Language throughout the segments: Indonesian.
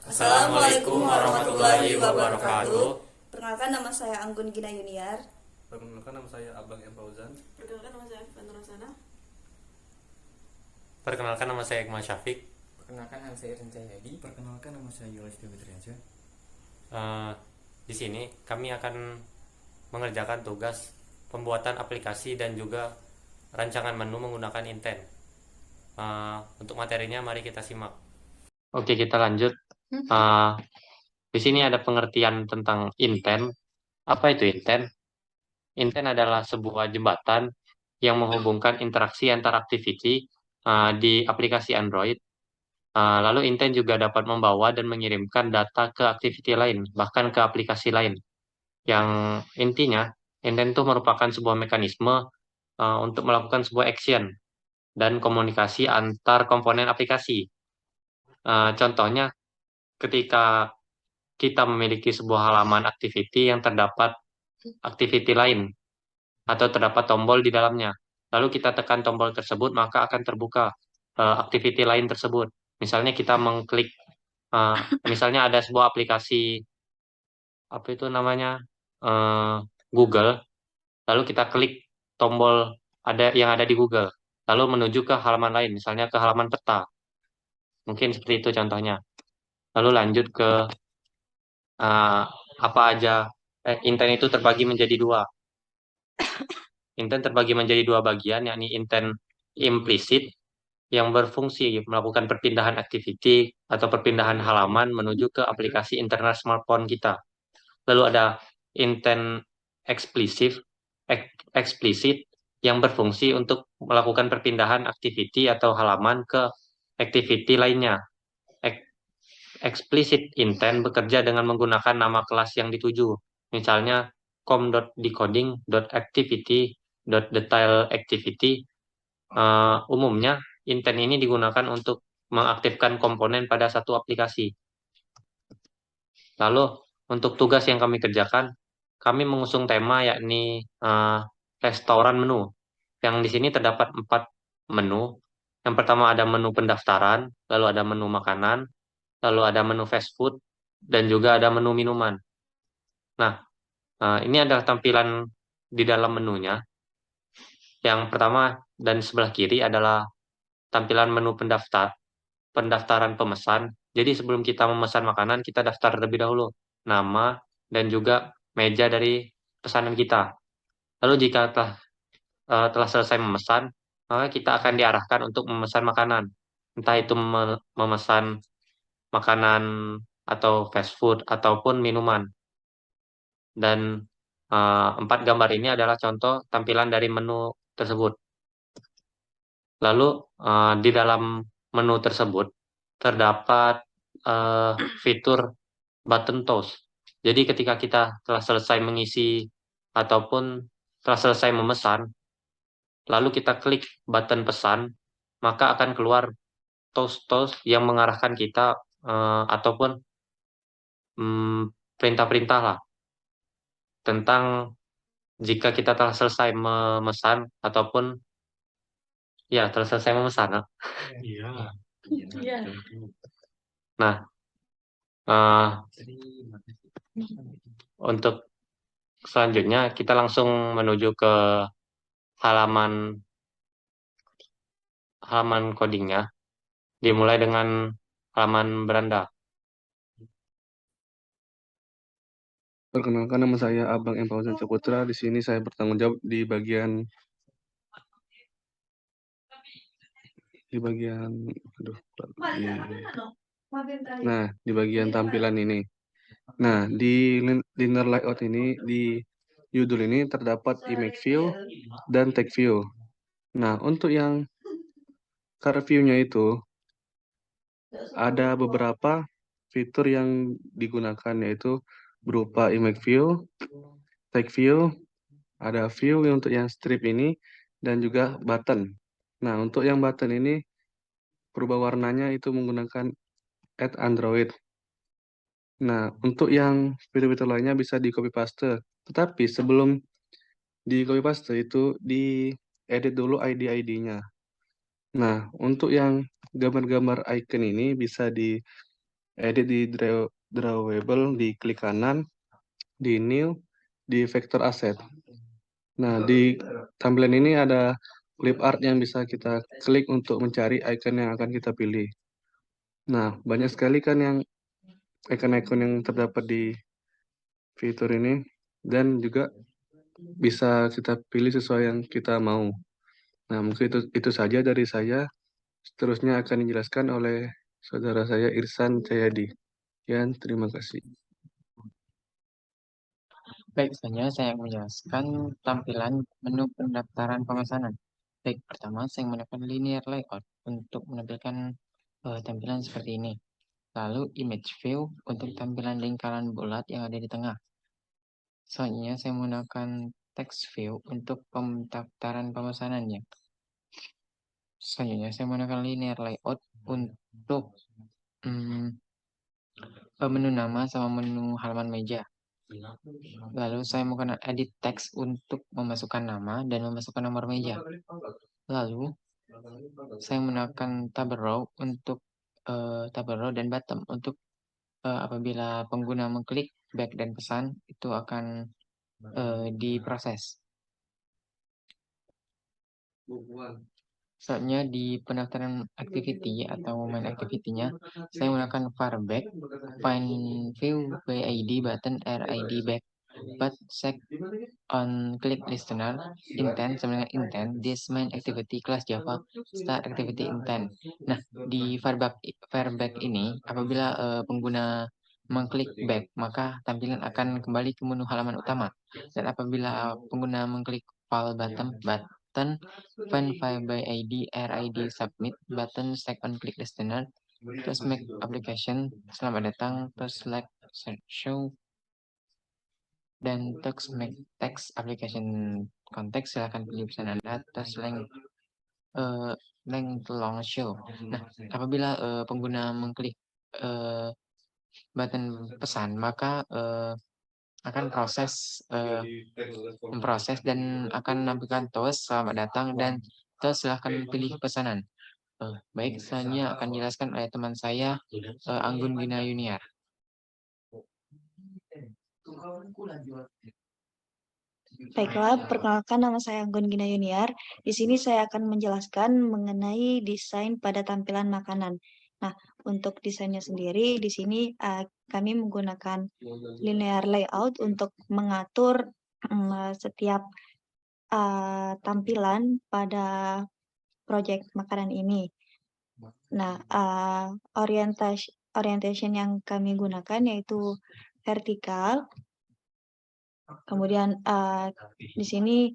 Assalamualaikum warahmatullahi wabarakatuh. Perkenalkan nama saya Anggun Gina Yuniar. Perkenalkan nama saya Abang M. Fauzan. Perkenalkan nama saya Fana Rosana. Perkenalkan nama saya Iqmal Syafiq. Perkenalkan nama saya Renca Yadi. Perkenalkan nama saya Yolis Dewi Triansyah. Di sini kami akan mengerjakan tugas pembuatan aplikasi dan juga rancangan menu menggunakan Inten. Untuk materinya mari kita simak. Oke, kita lanjut. Di sini ada pengertian tentang Inten. Apa itu Inten? Inten adalah sebuah jembatan yang menghubungkan interaksi antar aktiviti di aplikasi Android. Lalu Inten juga dapat membawa dan mengirimkan data ke aktiviti lain, bahkan ke aplikasi lain. Yang intinya, Inten itu merupakan sebuah mekanisme untuk melakukan sebuah action dan komunikasi antar komponen aplikasi. Contohnya, ketika kita memiliki sebuah halaman aktiviti yang terdapat aktiviti lain atau terdapat tombol di dalamnya. Lalu kita tekan tombol tersebut, maka akan terbuka aktiviti lain tersebut. Misalnya kita mengklik, misalnya ada sebuah aplikasi, apa itu namanya, eh, Google, lalu kita klik tombol yang ada di Google, lalu menuju ke halaman lain, misalnya ke halaman peta. Mungkin seperti itu contohnya. Lalu lanjut ke eh, apa aja, intent itu terbagi menjadi dua. Intent terbagi menjadi dua bagian, yakni intent implisit yang berfungsi melakukan perpindahan aktiviti atau perpindahan halaman menuju ke aplikasi internal smartphone kita. Lalu ada intent eksplisit, eksplisit yang berfungsi untuk melakukan perpindahan aktiviti atau halaman ke aktiviti lainnya. Explicit intent bekerja dengan menggunakan nama kelas yang dituju. Misalnya com.decoding.activity.detailActivity. Umumnya intent ini digunakan untuk mengaktifkan komponen pada satu aplikasi. Lalu untuk tugas yang kami kerjakan, kami mengusung tema yakni restoran menu. Yang di sini terdapat 4 menu. Yang pertama ada menu pendaftaran, lalu ada menu makanan, lalu ada menu fast food, dan juga ada menu minuman. Nah, ini adalah tampilan di dalam menunya. Yang pertama dan sebelah kiri adalah tampilan menu pendaftaran pemesan. Jadi sebelum kita memesan makanan, kita daftar terlebih dahulu nama dan juga meja dari pesanan kita. Lalu jika telah selesai memesan, maka kita akan diarahkan untuk memesan makanan. Entah itu memesan makanan atau fast food ataupun minuman. Dan 4 gambar ini adalah contoh tampilan dari menu tersebut. Lalu di dalam menu tersebut terdapat fitur button toast. Jadi ketika kita telah selesai mengisi ataupun telah selesai memesan, lalu kita klik button pesan, maka akan keluar toast-toast yang mengarahkan kita ataupun perintah-perintah lah tentang jika kita telah selesai memesan ataupun ya telah selesai memesan. Iya. Iya. Nah, eh, untuk selanjutnya kita langsung menuju ke halaman halaman codingnya. Dimulai dengan halaman beranda. Perkenalkan nama saya Abang M. Fauzan Saputra. Di sini saya bertanggung jawab di bagian aduh, di bagian tampilan ini. Nah, di linear layout ini, di judul ini terdapat image view dan text view. Nah, untuk yang car view-nya itu ada beberapa fitur yang digunakan, yaitu berupa image view, text view, ada view untuk yang strip ini, dan juga button. Nah, untuk yang button ini, berubah warnanya itu menggunakan add Android. Nah, untuk yang fitur-fitur lainnya bisa di copy paste. Tetapi sebelum di copy paste itu di edit dulu ID-ID-nya. Nah, untuk yang gambar-gambar icon ini bisa edit di drawable, di klik kanan, di new, di vector asset. Nah, di tampilan ini ada clip art yang bisa kita klik untuk mencari icon yang akan kita pilih. Nah, banyak sekali kan yang icon-icon yang terdapat di fitur ini, dan juga bisa kita pilih sesuai yang kita mau. Nah, mungkin itu saja dari saya. Seterusnya akan dijelaskan oleh saudara saya Irsan Cahyadi. Sekian, terima kasih. Baik, selanjutnya saya akan menjelaskan tampilan menu pendaftaran pemesanan. Baik, pertama saya menggunakan linear layout untuk menampilkan tampilan seperti ini. Lalu image view untuk tampilan lingkaran bulat yang ada di tengah. Selanjutnya saya menggunakan text view untuk pendaftaran pemesanannya. Selanjutnya saya menggunakan linear layout untuk menu nama sama menu halaman meja. Lalu saya menggunakan edit text untuk memasukkan nama dan memasukkan nomor meja. Lalu saya menggunakan tab row untuk tab row dan bottom untuk apabila pengguna mengklik back dan pesan itu akan diproses. Selanjutnya di pendaftaran activity atau main activity-nya saya menggunakan var back, find view by ID button RID back, but check on click listener intent sama dengan intent this main activity class Java start activity intent. Nah, di var back ini apabila pengguna mengklik back maka tampilan akan kembali ke menu halaman utama, dan apabila pengguna mengklik file button find file by ID RID submit button check on click listener terus make application selamat datang terus select show dan text make text application konteks silahkan pilih pesan Anda terus length long show. Nah, apabila pengguna mengklik button pesan maka akan memproses dan akan menampilkan toast selamat datang dan terus silahkan pilih pesanan. Baik, selanjutnya akan dijelaskan oleh teman saya Anggun Gina Yuniar. Baiklah, perkenalkan nama saya Anggun Gina Yuniar. Di sini saya akan menjelaskan mengenai desain pada tampilan makanan. Nah, untuk desainnya sendiri, di sini kami menggunakan linear layout untuk mengatur setiap tampilan pada proyek makanan ini. Nah, orientation yang kami gunakan yaitu vertikal. Kemudian di sini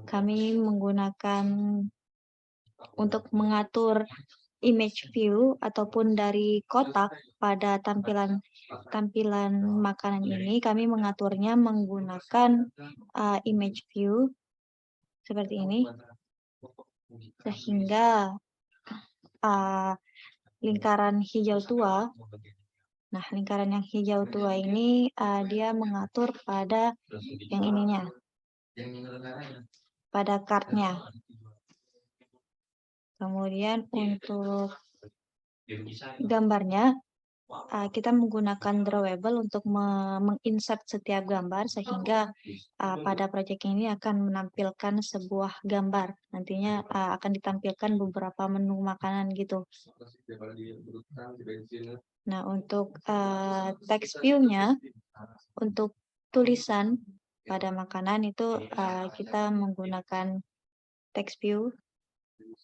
kami menggunakan untuk mengatur image view ataupun dari kotak pada tampilan makanan ini, kami mengaturnya menggunakan image view seperti ini, sehingga lingkaran hijau tua. Nah, lingkaran yang hijau tua ini dia mengatur pada yang ininya, pada kartnya. Kemudian untuk gambarnya, kita menggunakan drawable untuk menginsert setiap gambar sehingga pada proyek ini akan menampilkan sebuah gambar. Nantinya akan ditampilkan beberapa menu makanan gitu. Nah, untuk text view-nya, untuk tulisan pada makanan itu kita menggunakan text view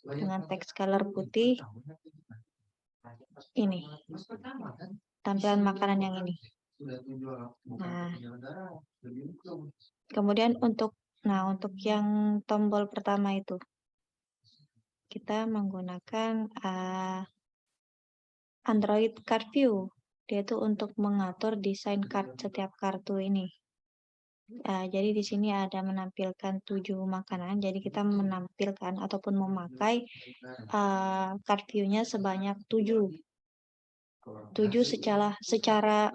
dengan text color putih. Ini tampilan makanan yang ini. Nah, kemudian untuk yang tombol pertama itu kita menggunakan Android Card View, yaitu untuk mengatur desain setiap kartu ini. Jadi di sini ada menampilkan 7 makanan, jadi kita menampilkan ataupun memakai card view-nya sebanyak 7 secara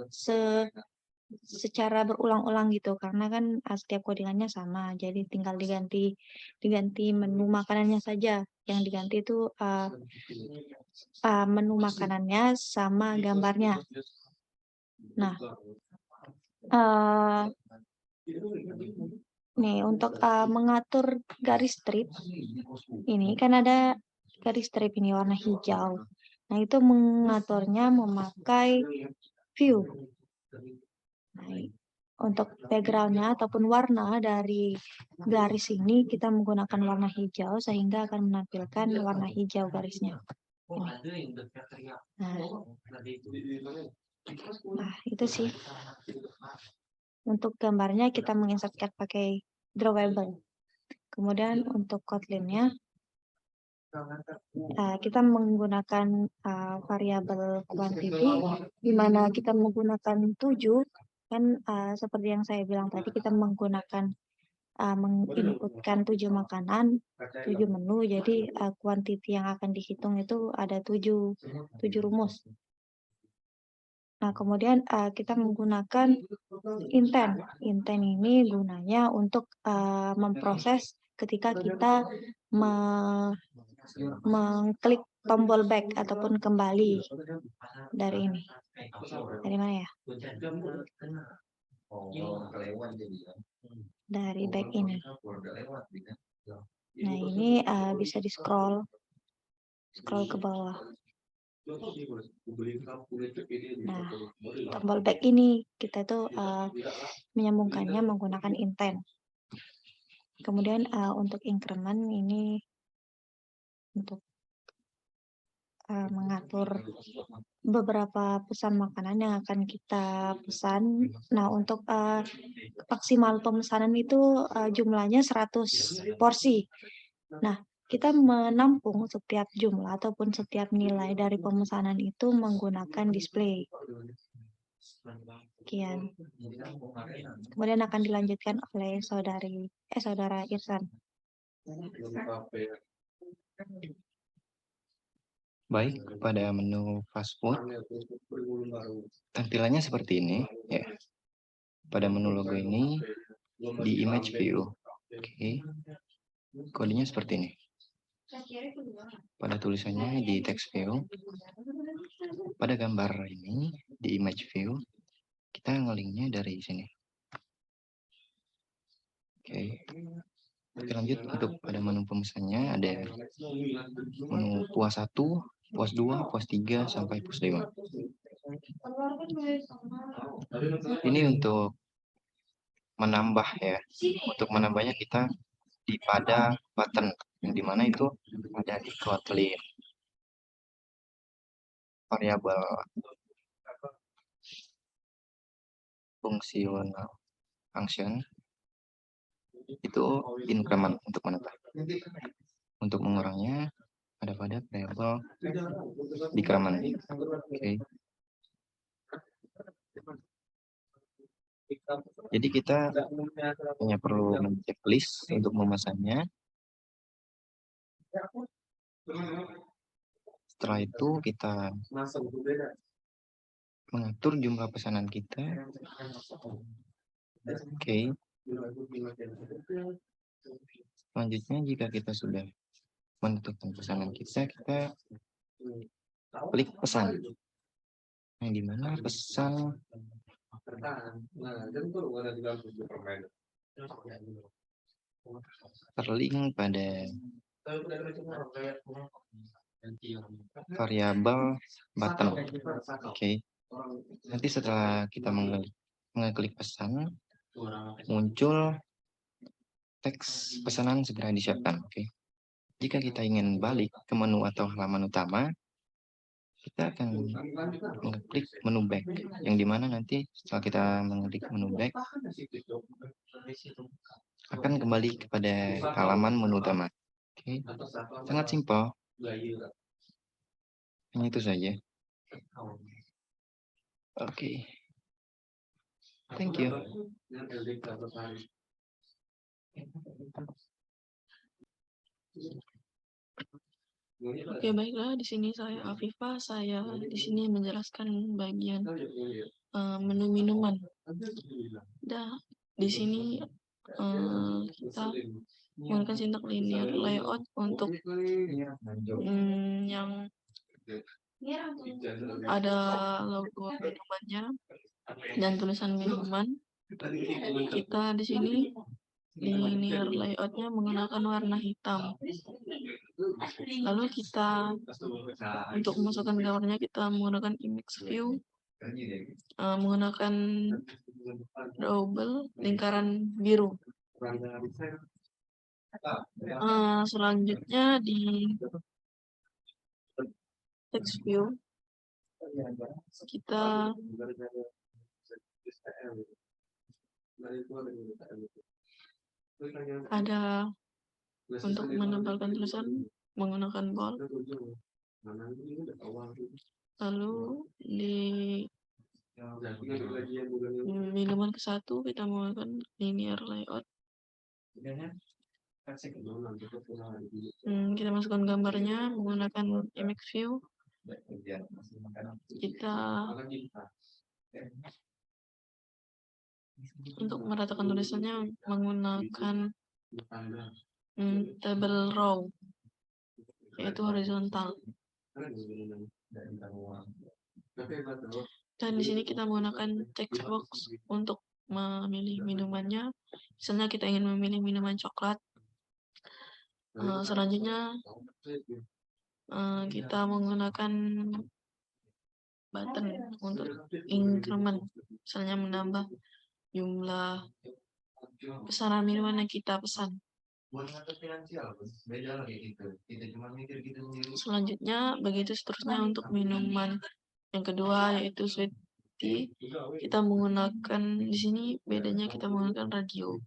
secara berulang-ulang gitu karena kan setiap codingannya sama, jadi tinggal diganti menu makanannya saja. Yang diganti itu menu makanannya sama gambarnya. Nah, uh, nih untuk mengatur garis strip ini kan ada garis strip ini warna hijau. Nah, itu mengaturnya memakai view. Nah, untuk backgroundnya ataupun warna dari garis ini kita menggunakan warna hijau sehingga akan menampilkan warna hijau garisnya. Ini. Nah, itu sih. Untuk gambarnya kita menginsertkan pakai drawable. Kemudian untuk Kotlin-nya kita menggunakan variabel quantity di mana kita menggunakan 7 kan seperti yang saya bilang tadi kita menggunakan menginputkan 7 makanan, 7 menu, jadi quantity yang akan dihitung itu ada 7 rumus. Nah, kemudian kita menggunakan intent. Intent ini gunanya untuk memproses ketika kita mengklik tombol back ataupun kembali dari ini. Dari mana ya? Dari back ini. Nah, ini bisa di scroll ke bawah. Nah, tombol back ini kita tuh menyambungkannya menggunakan intent. Kemudian untuk increment ini untuk mengatur beberapa pesan makanan yang akan kita pesan. Nah, untuk maksimal pemesanan itu jumlahnya 100 porsi. Nah, kita menampung setiap jumlah ataupun setiap nilai dari pemesanan itu menggunakan display. Sekian. Kemudian akan dilanjutkan oleh saudara Irsan. Baik, pada menu fast food tampilannya seperti ini ya. Pada menu logo ini di image view. Oke. Kodenya seperti ini. Pada tulisannya di text view. Pada gambar ini di image view kita ngelinknya dari sini. Oke. Kita lanjut untuk pada menu pemesannya ada menu puas 1, puas 2, puas 3 sampai puas 5. Ini untuk menambah ya. Untuk menambahnya kita di pada button yang dimana itu ada di Kotlin. Variabel fungsional function itu increment untuk menambah. Untuk mengurangnya ada pada variabel decrement. Oke. Jadi kita hanya perlu men-checklist untuk memesannya. Setelah itu kita mengatur jumlah pesanan kita. Oke. Selanjutnya jika kita sudah menentukan pesanan kita klik pesan. Yang dimana pesan terlink pada variabel button. Oke. Nanti setelah kita mengklik pesan, muncul teks pesanan segera disiapkan. Oke. Jika kita ingin balik ke menu atau halaman utama, kita akan mengklik menu back, yang dimana nanti setelah kita mengklik menu back, akan kembali kepada halaman menu utama. Oke. Sangat simpel. Hanya itu saja. Oke. Thank you. Oke, baiklah. Di sini saya Afifah. Saya di sini menjelaskan bagian menu minuman. Dah, di sini kita menggunakan sintak linear layout untuk yang ada logo minumannya dan tulisan minuman. Kita di sini linear layoutnya menggunakan warna hitam. Lalu kita untuk memasukkan gambarnya kita menggunakan image view, menggunakan double lingkaran biru. Selanjutnya di text view kita ada untuk menempelkan tulisan menggunakan bold. Lalu di minuman ke-1 kita menggunakan linear layout. Kita masukkan gambarnya menggunakan image view. Kita untuk meratakan tulisannya menggunakan table row, yaitu horizontal. Dan di sini kita menggunakan text box untuk memilih minumannya. Misalnya kita ingin memilih minuman coklat. Selanjutnya kita menggunakan button untuk increment, misalnya menambah jumlah pesanan minuman yang kita pesan. Selanjutnya begitu seterusnya untuk minuman yang kedua, yaitu sweet tea. Kita menggunakan di sini bedanya kita menggunakan radio.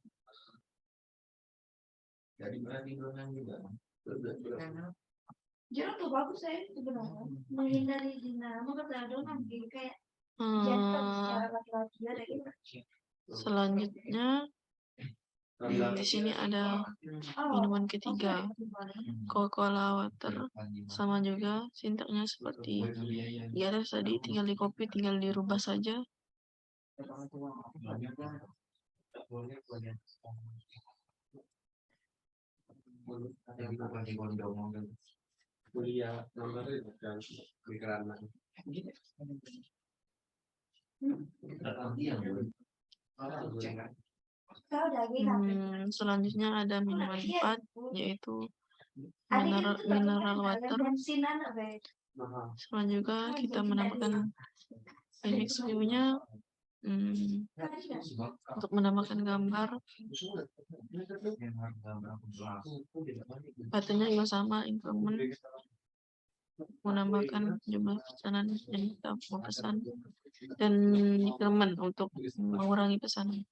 Jangan tuh bagus saya sebenarnya menghindari zina, maka nanti kayak selanjutnya di sini ada minuman ketiga, Coca-Cola water, sama juga sintaknya seperti di atas tadi, tinggal di copy, tinggal dirubah saja. Selanjutnya ada minuman 4, yaitu mineral water. Selanjutnya kita menambahkan image view-nya untuk menambahkan gambar. Buttonnya juga sama, increment, menambahkan jumlah pesanan yang kita mau pesan, dan increment untuk mengurangi pesanan.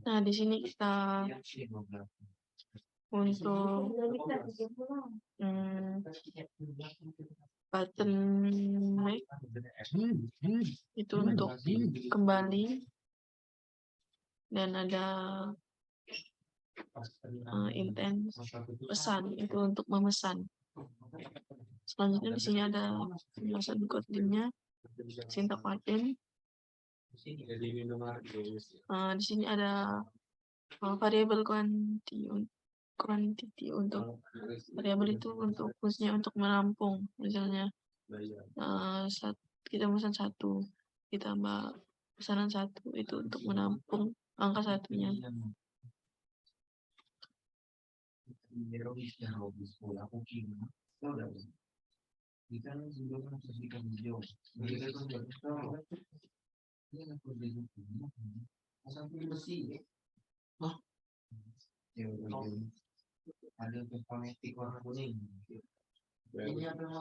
Nah, di sini kita untuk button make itu untuk kembali, dan ada intent pesan itu untuk memesan. Selanjutnya di sini ada penjelasan kodenya, sintak pattern. Di sini ada variabel quantity untuk variabel itu untuk fungsinya untuk menampung. Misalnya kita pesan 1 ditambah pesanan 1 itu untuk menampung angka 1-nya.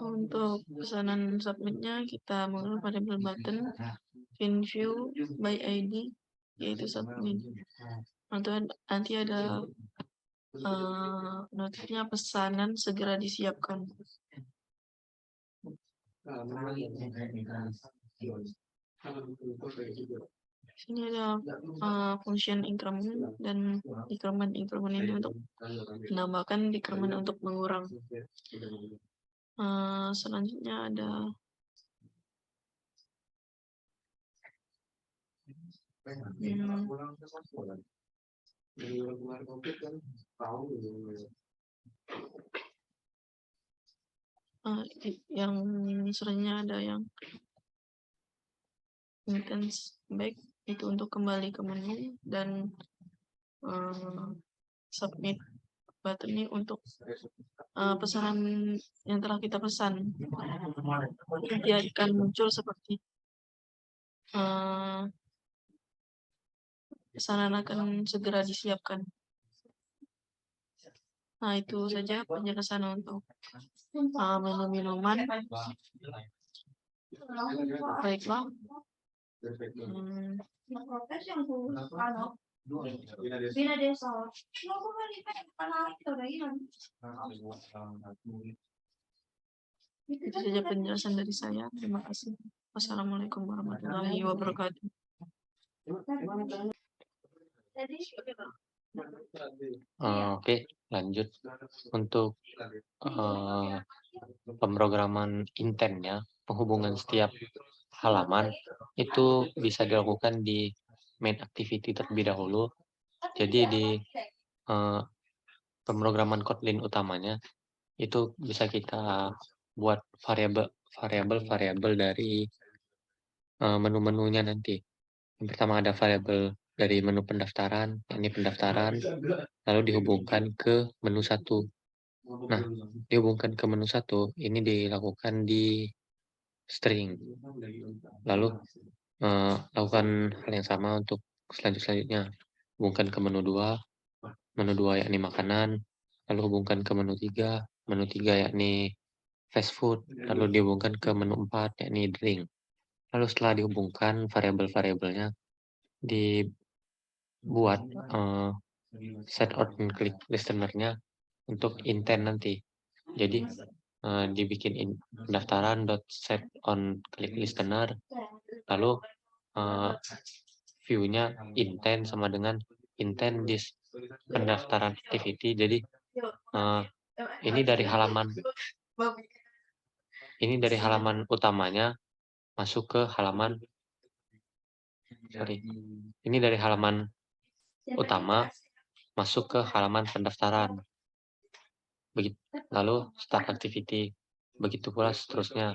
Untuk pesanan submitnya kita menggunakan variabel button view by ID, yaitu submit. Nanti ada notifnya pesanan segera disiapkan. Sini ada function increment dan increment ini untuk menambahkan, decrement untuk mengurang. Selanjutnya ada yang selanjutnya ada yang intense back, itu untuk kembali ke menu, dan submit button ini untuk pesanan yang telah kita pesan. Nanti akan muncul seperti pesanan akan segera disiapkan. Nah, itu saja penjelasan untuk menu minuman. Baiklah. Itu saja penjelasan dari saya. Terima kasih. Wassalamualaikum warahmatullahi wabarakatuh. Oke, lanjut. Untuk pemrograman intent penghubungan setiap halaman itu bisa dilakukan di main activity terlebih dahulu. Jadi di pemrograman Kotlin utamanya itu bisa kita buat variabel dari menu-menunya nanti. Yang pertama ada variabel dari menu pendaftaran, ini pendaftaran, lalu dihubungkan ke menu 1. Nah, dihubungkan ke menu 1, ini dilakukan di string. Lalu lakukan hal yang sama untuk selanjutnya. Hubungkan ke menu 2 yakni makanan, lalu hubungkan ke menu 3 yakni fast food, lalu dihubungkan ke menu 4 yakni drink. Lalu setelah dihubungkan variabel-variabelnya dibuat set on click listener-nya untuk intent nanti. Jadi dibikin pendaftaran set on click listener, lalu view-nya intent sama dengan intent this pendaftaran activity. Jadi ini dari halaman utamanya masuk ke halaman ini dari halaman utama masuk ke halaman pendaftaran. Begitu, lalu start activity. Begitu pula seterusnya.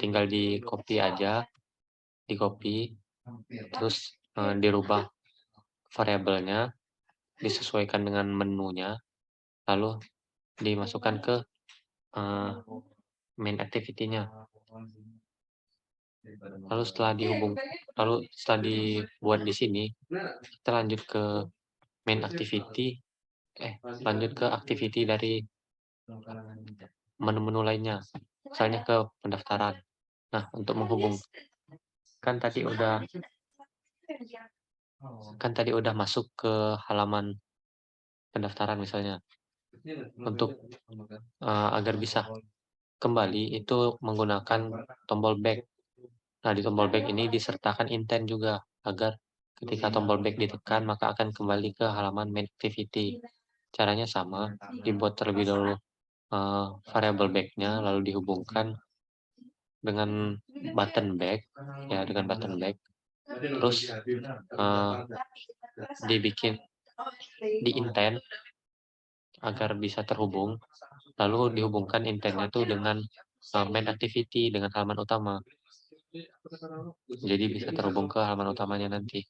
Tinggal di copy aja, terus dirubah variabelnya, disesuaikan dengan menunya, lalu dimasukkan ke main activity-nya. Lalu setelah dibuat di sini, kita lanjut ke main activity, lanjut ke activity dari menu-menu lainnya, misalnya ke pendaftaran. Nah, untuk menghubung kan tadi udah masuk ke halaman pendaftaran misalnya. Untuk agar bisa kembali itu menggunakan tombol back. Nah, di tombol back ini disertakan intent juga, agar ketika tombol back ditekan maka akan kembali ke halaman main activity. Caranya sama, dibuat terlebih dahulu variabel back-nya, lalu dihubungkan dengan button back, terus dibikin di intent agar bisa terhubung, lalu dihubungkan intentnya tuh dengan main activity, dengan halaman utama. Jadi bisa terhubung ke halaman utamanya nanti.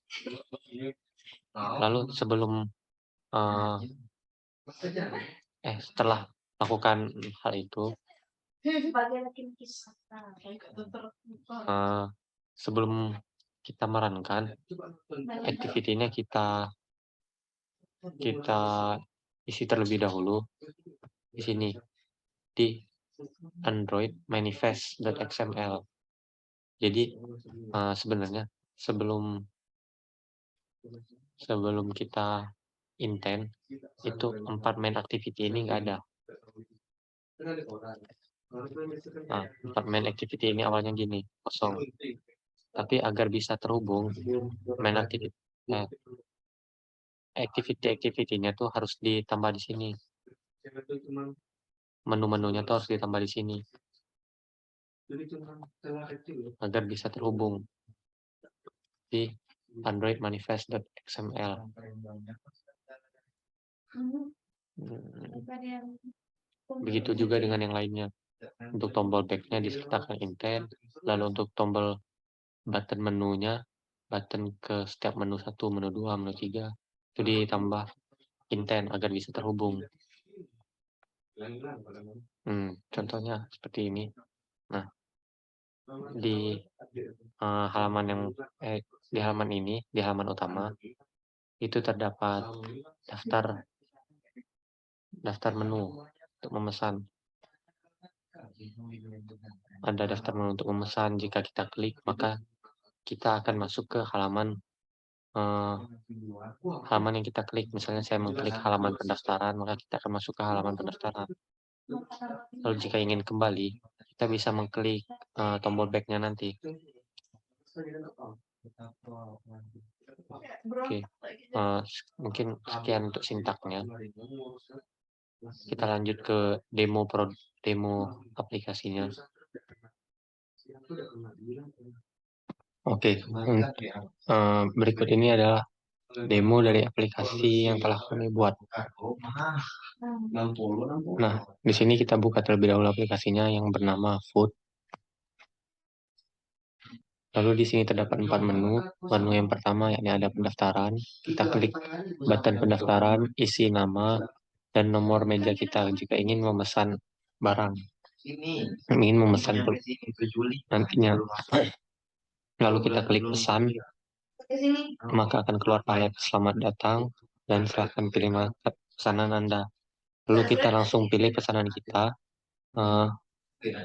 Lalu setelah lakukan hal itu, sebelum kita merankan activity-nya, kita isi terlebih dahulu di sini di Android manifest.xml. Jadi sebenarnya sebelum kita intent itu 4 main activity ini nggak ada. 4 main activity ini awalnya gini, kosong. Tapi agar bisa terhubung, main activity-nya tuh harus ditambah di sini. menu-menunya tuh harus ditambah di sini agar bisa terhubung di Android manifest.xml. Begitu juga dengan yang lainnya. Untuk tombol back-nya disertakan intent, lalu untuk tombol button menunya, button ke setiap menu 1, menu 2, menu 3, itu ditambah intent agar bisa terhubung. Contohnya seperti ini. Nah, di di halaman ini, di halaman utama, itu terdapat daftar menu untuk memesan. Ada daftar menu untuk memesan. Jika kita klik, maka kita akan masuk ke halaman yang kita klik. Misalnya saya mengklik halaman pendaftaran, maka kita akan masuk ke halaman pendaftaran. Lalu jika ingin kembali, kita bisa mengklik tombol back-nya nanti. Oke, mungkin sekian untuk sintaknya. Kita lanjut ke demo aplikasinya. Oke, berikut ini adalah demo dari aplikasi yang telah kami buat. Nah, di sini kita buka terlebih dahulu aplikasinya yang bernama Food. Lalu di sini terdapat 4 menu. Menu yang pertama yakni ada pendaftaran. Kita klik button pendaftaran, isi nama dan nomor meja kita jika ingin memesan barang. Ingin memesan nantinya. Lalu kita klik pesan, maka akan keluar palet selamat datang dan silahkan pilih pesanan Anda. Lalu kita langsung pilih pesanan kita.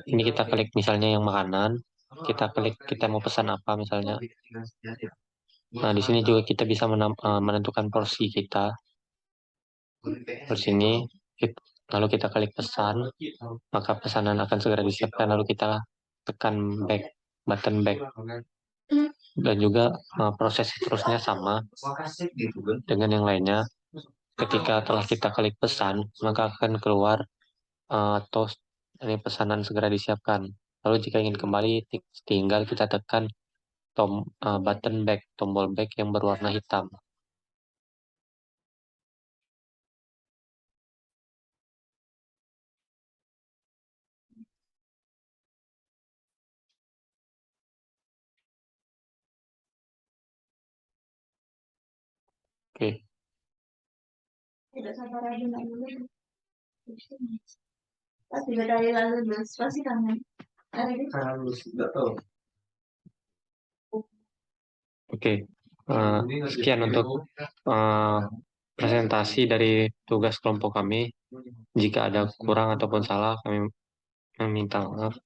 Ini kita klik misalnya yang makanan. Kita klik kita mau pesan apa misalnya. Nah, di sini juga kita bisa menentukan porsi kita. Di sini, lalu kita klik pesan, maka pesanan akan segera disiapkan. Lalu kita tekan button back. Dan juga proses seterusnya sama dengan yang lainnya. Ketika telah kita klik pesan, maka akan keluar toast dari pesanan segera disiapkan. Lalu jika ingin kembali, tinggal kita tekan button back, tombol back yang berwarna hitam. Oke. Tidak sabar aja nggak dulu. Pas 3 kali lalu pasti kangen. Oke, sekian untuk presentasi dari tugas kelompok kami. Jika ada kurang ataupun salah, kami meminta maaf.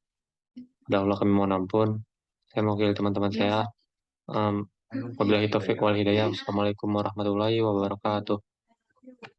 Dahulu kami mohon ampun. Saya mewakili teman-teman saya. Wabillahi taufiq wal hidayah. Wassalamualaikum warahmatullahi wabarakatuh.